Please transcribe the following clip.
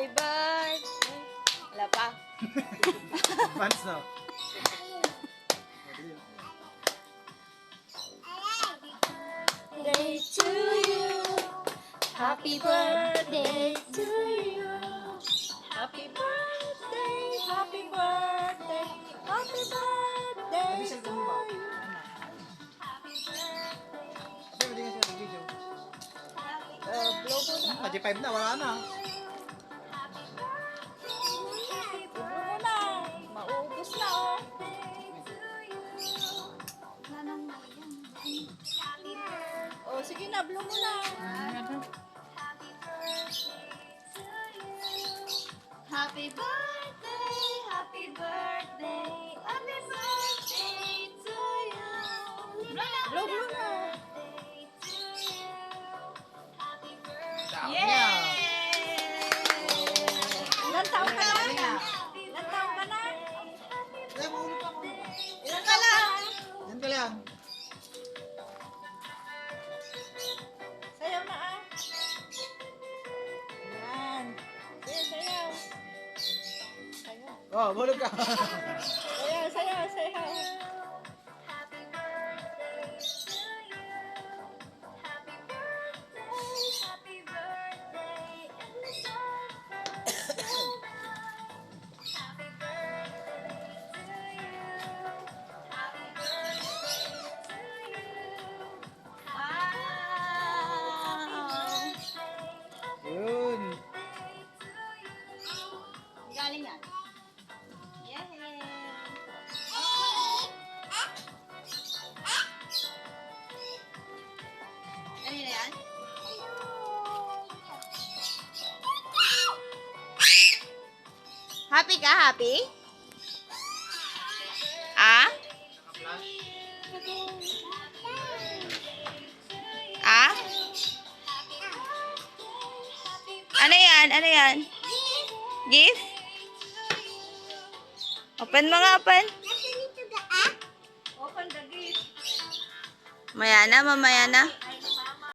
Happy birthday. Wala pa. Advance na. Birthday to you. Happy birthday to you. Happy birthday, happy birthday, happy birthday to you. Pwede nga siya mag-video. Blow mo na. 35 na, wala na. Blow mo na. Maubos na oh. Oh, sige na, blow mo na. Happy birthday, happy birthday, happy birthday to you. Blow mo na. Dami Yay! niya. Ilan taon ka na? Ilan taon ka na? Eh, mahulog ka, mahulog ka. Ilan ka na? Yan ka lang. Sayaw na ah. Yan. Sige, sayaw. Sayaw. Oh, mahulog ka. Sayaw, sayaw, sayaw. Yun. Galing yan. Yay! Kanina yan? Happy ka? Happy? Ah? Ah? Ano yan? Ano yan? Gift? Open mo nga, open. Open the gift. Mamaya na, mamaya na.